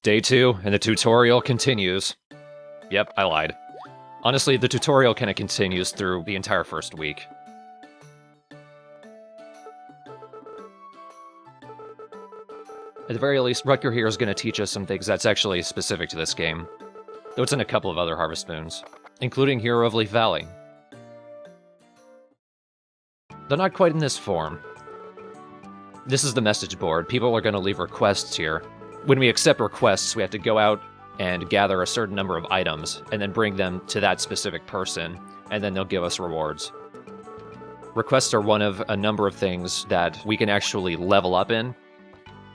Day 2, and the tutorial continues. Yep, I lied. Honestly, the tutorial kind of continues through the entire first week. At the very least, Rutger here is going to teach us some things that's actually specific to this game, though it's in a couple of other Harvest Moons, including Hero of Leaf Valley. Though not quite in this form. This is the message board. People are going to leave requests here. When we accept requests, we have to go out and gather a certain number of items, and then bring them to that specific person, and then they'll give us rewards. Requests are one of a number of things that we can actually level up in,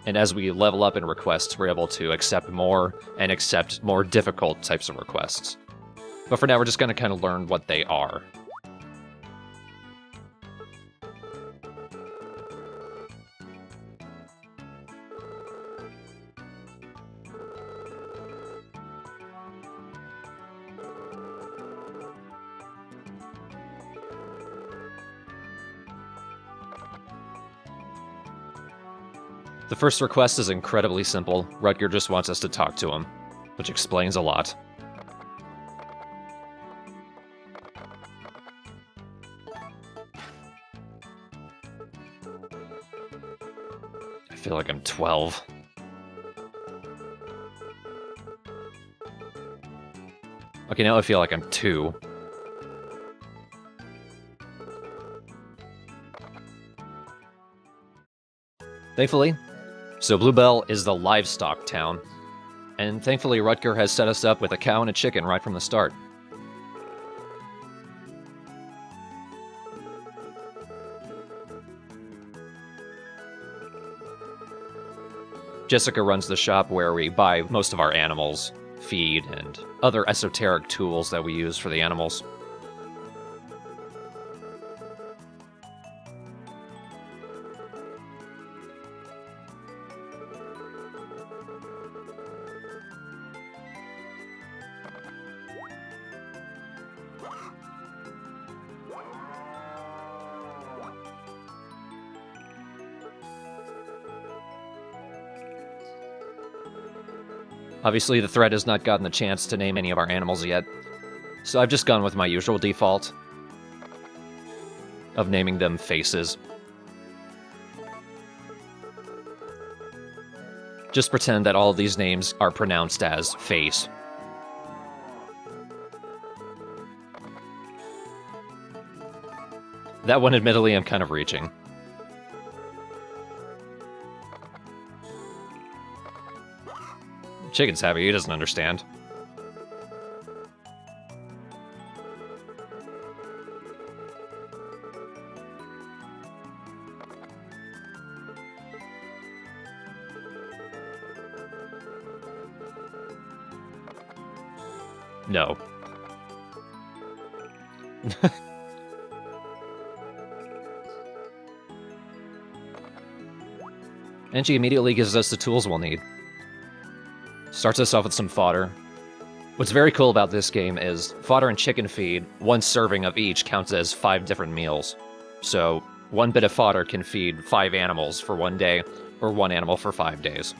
and as we level up in requests, we're able to accept more, and accept more difficult types of requests. But for now, we're just going to kind of learn what they are. The first request is incredibly simple. Rutger just wants us to talk to him, which explains a lot. I feel like I'm 12. Okay, now I feel like I'm 2. Thankfully, so Bluebell is the livestock town, and thankfully Rutger has set us up with a cow and a chicken right from the start. Jessica runs the shop where we buy most of our animals, feed, and other esoteric tools that we use for the animals. Obviously, the thread has not gotten the chance to name any of our animals yet, so I've just gone with my usual default of naming them faces. Just pretend that all of these names are pronounced as face. That one, admittedly, I'm kind of reaching. Chicken's happy, he doesn't understand. No. And she immediately gives us the tools we'll need. Starts us off with some fodder. What's very cool about this game is fodder and chicken feed, one serving of each counts as 5 different meals. So, one bit of fodder can feed 5 animals for one day, or 1 animal for 5 days.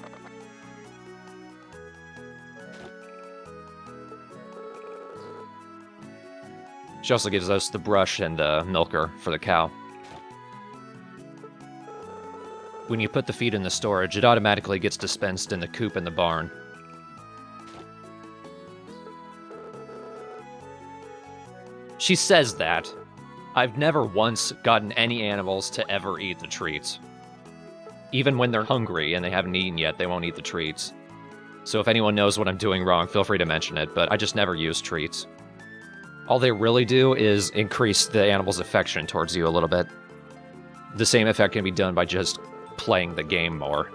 She also gives us the brush and the milker for the cow. When you put the feed in the storage, it automatically gets dispensed in the coop in the barn. She says that. I've never once gotten any animals to ever eat the treats. Even when they're hungry and they haven't eaten yet, they won't eat the treats. So if anyone knows what I'm doing wrong, feel free to mention it, but I just never use treats. All they really do is increase the animal's affection towards you a little bit. The same effect can be done by just playing the game more.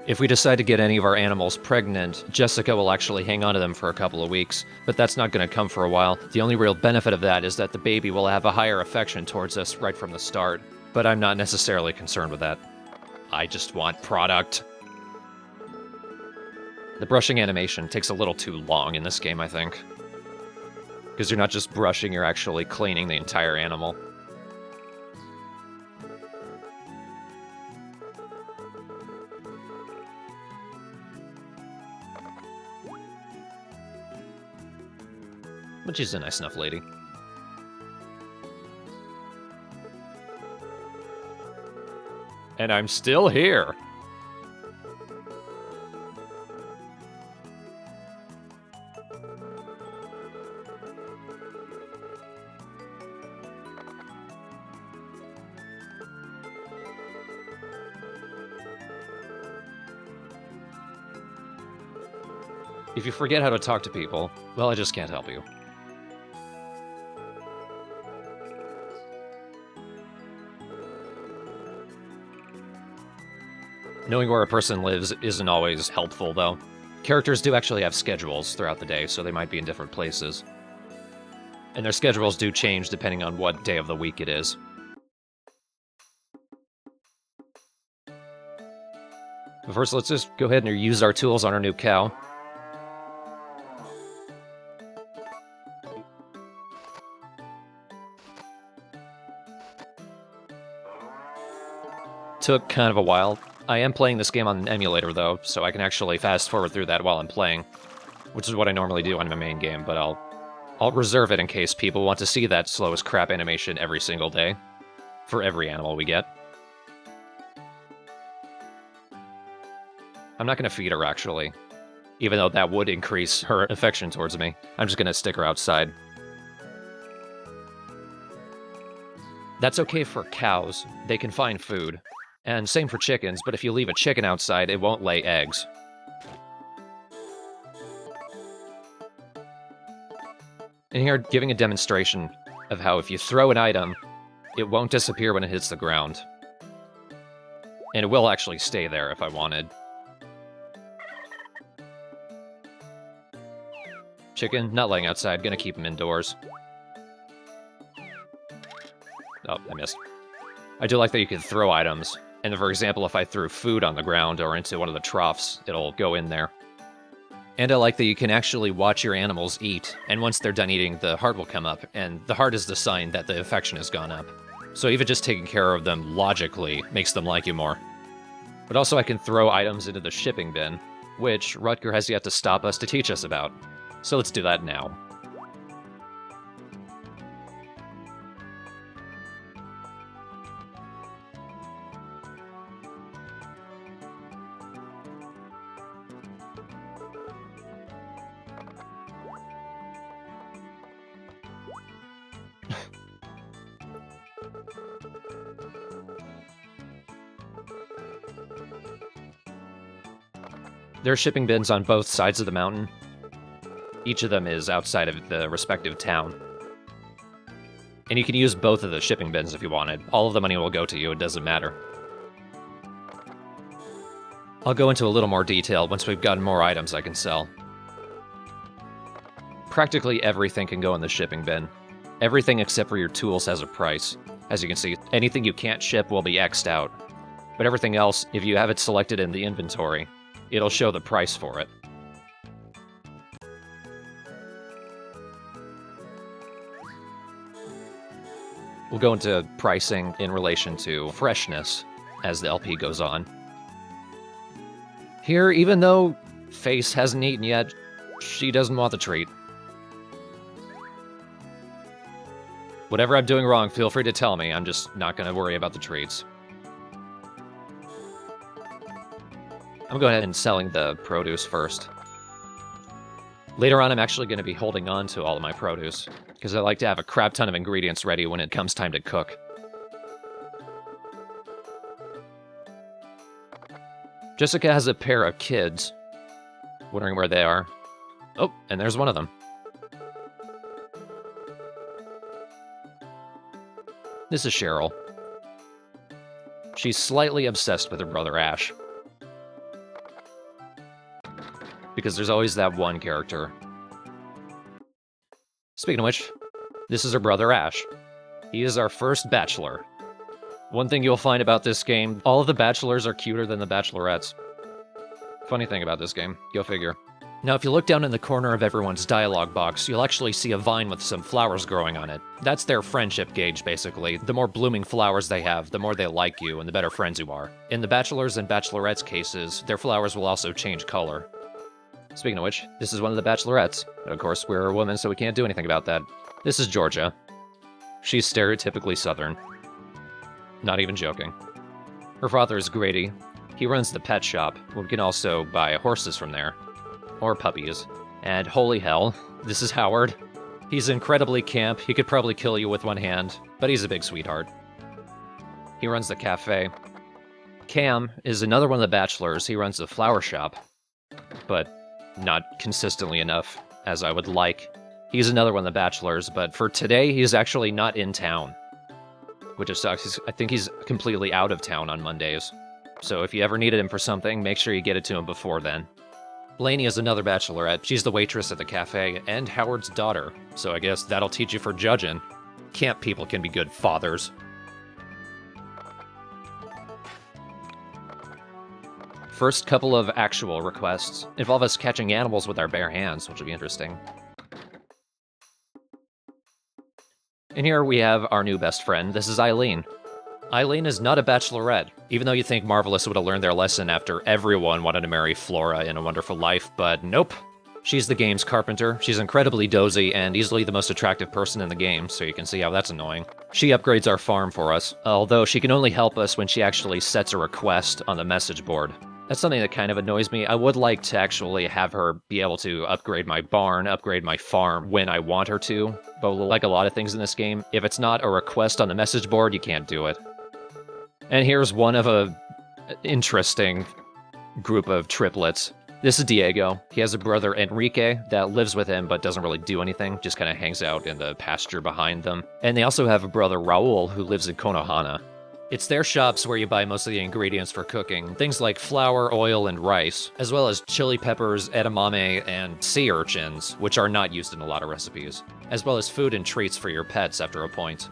If we decide to get any of our animals pregnant, Jessica will actually hang on to them for a couple of weeks, but that's not going to come for a while. The only real benefit of that is that the baby will have a higher affection towards us right from the start, but I'm not necessarily concerned with that. I just want product. The brushing animation takes a little too long in this game, I think. Because you're not just brushing, you're actually cleaning the entire animal. But she's a nice enough lady. And I'm still here. If you forget how to talk to people, well, I just can't help you. Knowing where a person lives isn't always helpful, though. Characters do actually have schedules throughout the day, so they might be in different places. And their schedules do change depending on what day of the week it is. But first, let's just go ahead and use our tools on our new cow. Took kind of a while. I am playing this game on an emulator, though, so I can actually fast-forward through that while I'm playing, which is what I normally do on my main game, but I'll reserve it in case people want to see that slow-as-crap animation every single day, for every animal we get. I'm not going to feed her, actually, even though that would increase her affection towards me. I'm just going to stick her outside. That's okay for cows. They can find food. And same for chickens, but if you leave a chicken outside, it won't lay eggs. And here, giving a demonstration of how if you throw an item, it won't disappear when it hits the ground. And it will actually stay there if I wanted. Chicken, not laying outside, gonna keep him indoors. Oh, I missed. I do like that you can throw items. And for example, if I threw food on the ground or into one of the troughs, it'll go in there. And I like that you can actually watch your animals eat, and once they're done eating, the heart will come up, and the heart is the sign that the affection has gone up. So even just taking care of them logically makes them like you more. But also I can throw items into the shipping bin, which Rutger has yet to stop us to teach us about. So let's do that now. There are shipping bins on both sides of the mountain. Each of them is outside of the respective town. And you can use both of the shipping bins if you wanted. All of the money will go to you, it doesn't matter. I'll go into a little more detail once we've gotten more items I can sell. Practically everything can go in the shipping bin. Everything except for your tools has a price. As you can see, anything you can't ship will be X'd out. But everything else, if you have it selected in the inventory, it'll show the price for it. We'll go into pricing in relation to freshness as the LP goes on. Here, even though Face hasn't eaten yet, she doesn't want the treat. Whatever I'm doing wrong, feel free to tell me. I'm just not going to worry about the treats. I'm going to go ahead and selling the produce first. Later on, I'm actually going to be holding on to all of my produce, because I like to have a crap ton of ingredients ready when it comes time to cook. Jessica has a pair of kids. Wondering where they are. Oh, and there's one of them. This is Cheryl. She's slightly obsessed with her brother Ash. Because there's always that one character. Speaking of which, this is her brother Ash. He is our first bachelor. One thing you'll find about this game, all of the bachelors are cuter than the bachelorettes. Funny thing about this game, go figure. Now if you look down in the corner of everyone's dialogue box, you'll actually see a vine with some flowers growing on it. That's their friendship gauge, basically. The more blooming flowers they have, the more they like you and the better friends you are. In the bachelors and bachelorettes cases, their flowers will also change color. Speaking of which, this is one of the bachelorettes. Of course, we're a woman, so we can't do anything about that. This is Georgia. She's stereotypically Southern. Not even joking. Her father is Grady. He runs the pet shop. We can also buy horses from there. Or puppies. And holy hell, this is Howard. He's incredibly camp. He could probably kill you with one hand, but he's a big sweetheart. He runs the cafe. Cam is another one of the bachelors. He runs the flower shop, but not consistently enough as I would like. He's another one of the bachelors, but for today, he's actually not in town, which just sucks. I think he's completely out of town on Mondays. So if you ever needed him for something, make sure you get it to him before then. Lainey is another bachelorette. She's the waitress at the cafe and Howard's daughter, so I guess that'll teach you for judging. Camp people can be good fathers. First couple of actual requests involve us catching animals with our bare hands, which will be interesting. And here we have our new best friend. This is Eileen. Eileen is not a bachelorette, even though you think Marvelous would have learned their lesson after everyone wanted to marry Flora in A Wonderful Life, but nope. She's the game's carpenter. She's incredibly dozy and easily the most attractive person in the game, so you can see how that's annoying. She upgrades our farm for us, although she can only help us when she actually sets a request on the message board. That's something that kind of annoys me. I would like to actually have her be able to upgrade my barn, upgrade my farm when I want her to, but like a lot of things in this game, if it's not a request on the message board, you can't do it. And here's one of a interesting group of triplets. This is Diego. He has a brother, Enrique, that lives with him but doesn't really do anything, just kind of hangs out in the pasture behind them. And they also have a brother, Raul, who lives in Konohana. It's their shops where you buy most of the ingredients for cooking, things like flour, oil, and rice, as well as chili peppers, edamame, and sea urchins, which are not used in a lot of recipes, as well as food and treats for your pets after a point.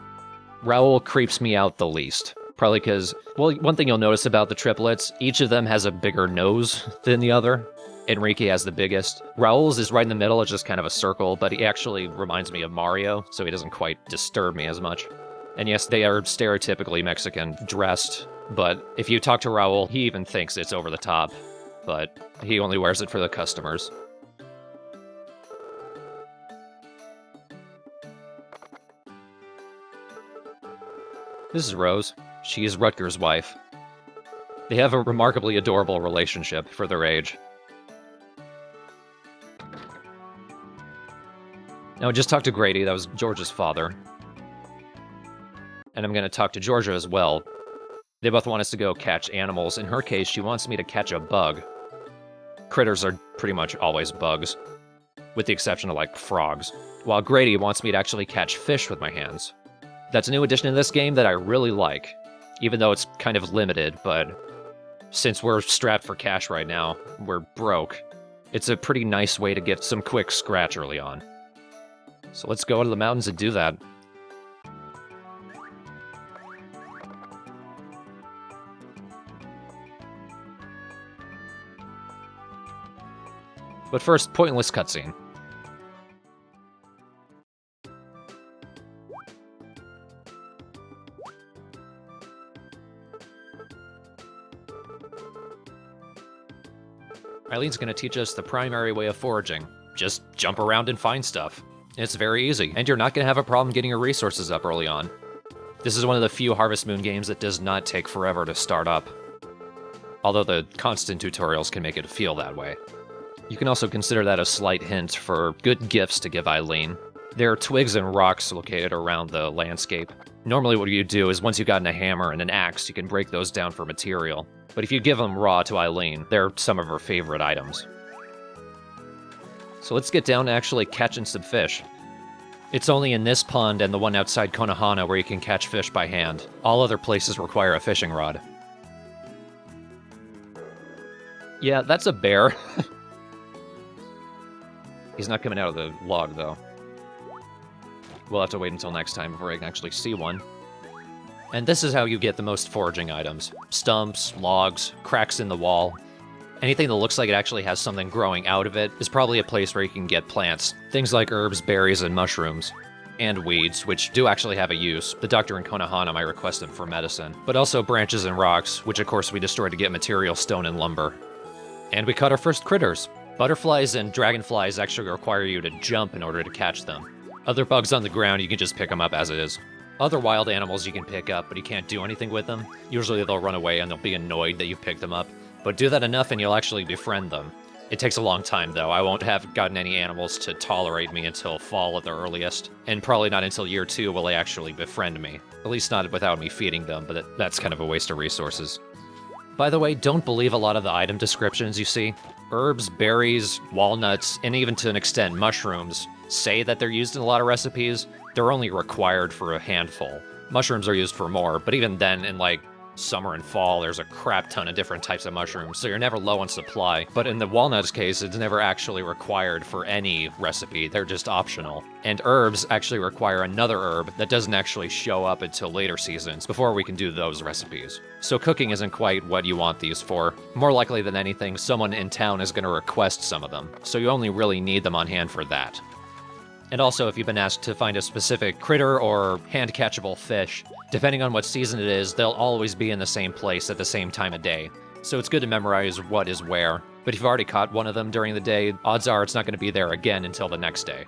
Raul creeps me out the least. Probably because, well, one thing you'll notice about the triplets, each of them has a bigger nose than the other. Enrique has the biggest. Raul's is right in the middle, it's just kind of a circle, but he actually reminds me of Mario, so he doesn't quite disturb me as much. And yes, they are stereotypically Mexican dressed, but if you talk to Raul, he even thinks it's over the top, but he only wears it for the customers. This is Rose. She is Rutger's wife. They have a remarkably adorable relationship for their age. Now, I just talked to Grady, that was Georgia's father. And I'm going to talk to Georgia as well. They both want us to go catch animals. In her case, she wants me to catch a bug. Critters are pretty much always bugs, with the exception of, like, frogs. While Grady wants me to actually catch fish with my hands. That's a new addition to this game that I really like, even though it's kind of limited, but since we're strapped for cash right now, we're broke, it's a pretty nice way to get some quick scratch early on. So let's go to the mountains and do that. But first, pointless cutscene. Eileen's going to teach us the primary way of foraging. Just jump around and find stuff. It's very easy, and you're not going to have a problem getting your resources up early on. This is one of the few Harvest Moon games that does not take forever to start up, although the constant tutorials can make it feel that way. You can also consider that a slight hint for good gifts to give Eileen. There are twigs and rocks located around the landscape. Normally what you do is once you've gotten a hammer and an axe, you can break those down for material. But if you give them raw to Eileen, they're some of her favorite items. So let's get down to actually catching some fish. It's only in this pond and the one outside Konohana where you can catch fish by hand. All other places require a fishing rod. Yeah, that's a bear. He's not coming out of the log, though. We'll have to wait until next time before I can actually see one. And this is how you get the most foraging items. Stumps, logs, cracks in the wall. Anything that looks like it actually has something growing out of it is probably a place where you can get plants. Things like herbs, berries, and mushrooms. And weeds, which do actually have a use. The doctor in Konohana might request them for medicine. But also branches and rocks, which of course we destroy to get material, stone, and lumber. And we caught our first critters. Butterflies and dragonflies actually require you to jump in order to catch them. Other bugs on the ground, you can just pick them up as it is. Other wild animals you can pick up, but you can't do anything with them. Usually they'll run away and they'll be annoyed that you picked them up. But do that enough and you'll actually befriend them. It takes a long time, though. I won't have gotten any animals to tolerate me until fall at the earliest. And probably not until year 2 will they actually befriend me. At least not without me feeding them, but that's kind of a waste of resources. By the way, don't believe a lot of the item descriptions you see. Herbs, berries, walnuts, and even to an extent mushrooms say that they're used in a lot of recipes. They're only required for a handful. Mushrooms are used for more, but even then, in like summer and fall, there's a crap ton of different types of mushrooms, so you're never low on supply. But in the walnuts case, it's never actually required for any recipe, they're just optional. And herbs actually require another herb that doesn't actually show up until later seasons, before we can do those recipes. So cooking isn't quite what you want these for. More likely than anything, someone in town is going to request some of them, so you only really need them on hand for that. And also, if you've been asked to find a specific critter or hand-catchable fish, depending on what season it is, they'll always be in the same place at the same time of day. So it's good to memorize what is where. But if you've already caught one of them during the day, odds are it's not going to be there again until the next day.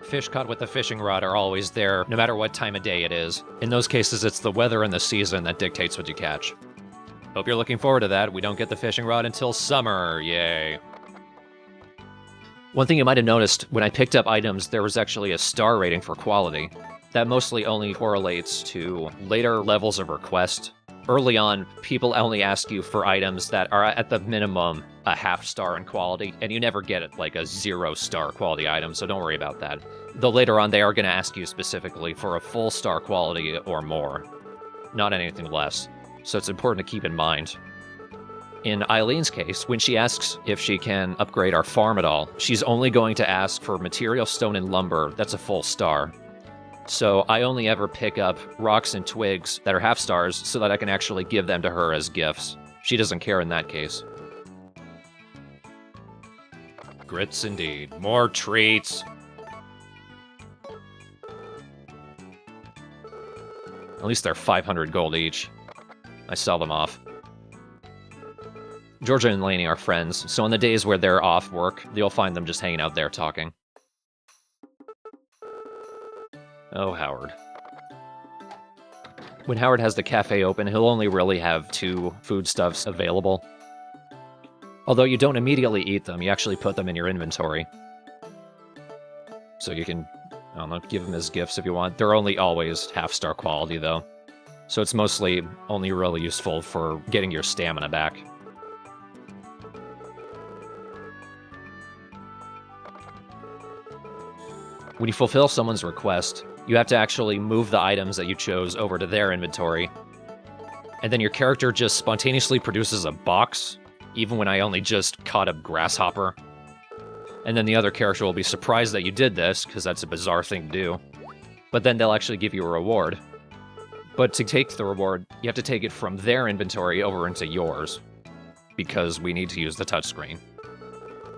Fish caught with a fishing rod are always there, no matter what time of day it is. In those cases, it's the weather and the season that dictates what you catch. Hope you're looking forward to that. We don't get the fishing rod until summer, yay. One thing you might have noticed, when I picked up items, there was actually a star rating for quality. That mostly only correlates to later levels of request. Early on, people only ask you for items that are at the minimum a half star in quality, and you never get it like a 0-star quality item, so don't worry about that. Though later on, they are going to ask you specifically for a full star quality or more, not anything less. So it's important to keep in mind. In Eileen's case, when she asks if she can upgrade our farm at all, she's only going to ask for material, stone, and lumber that's a full star. So I only ever pick up rocks and twigs that are half stars so that I can actually give them to her as gifts. She doesn't care in that case. Grits indeed. More treats. At least they're 500 gold each. I sell them off. Georgia and Lainey are friends, so on the days where they're off work, you'll find them just hanging out there talking. Oh, Howard. When Howard has the cafe open, he'll only really have 2 foodstuffs available. Although you don't immediately eat them, you actually put them in your inventory. So you can, I don't know, give them as gifts if you want. They're only always half-star quality, though. So it's mostly only really useful for getting your stamina back. When you fulfill someone's request, you have to actually move the items that you chose over to their inventory. And then your character just spontaneously produces a box, even when I only just caught a grasshopper. And then the other character will be surprised that you did this, because that's a bizarre thing to do. But then they'll actually give you a reward. But to take the reward, you have to take it from their inventory over into yours, because we need to use the touchscreen.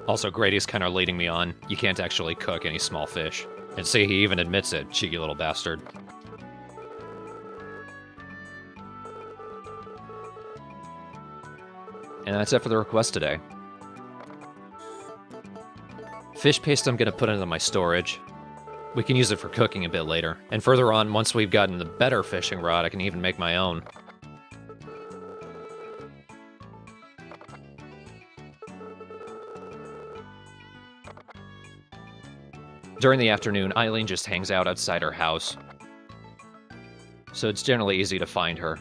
Also, Grady's kind of leading me on. You can't actually cook any small fish. And see, he even admits it, cheeky little bastard. And that's it for the request today. Fish paste I'm going to put into my storage. We can use it for cooking a bit later. And further on, once we've gotten the better fishing rod, I can even make my own. During the afternoon, Eileen just hangs out outside her house, so it's generally easy to find her.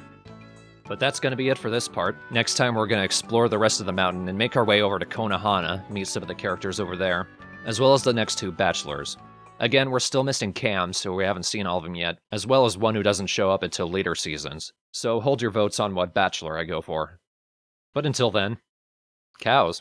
But that's going to be it for this part. Next time we're going to explore the rest of the mountain and make our way over to Konohana, meet some of the characters over there, as well as the next 2 bachelors. Again, we're still missing Cam, so we haven't seen all of them yet, as well as one who doesn't show up until later seasons. So hold your votes on what bachelor I go for. But until then, cows.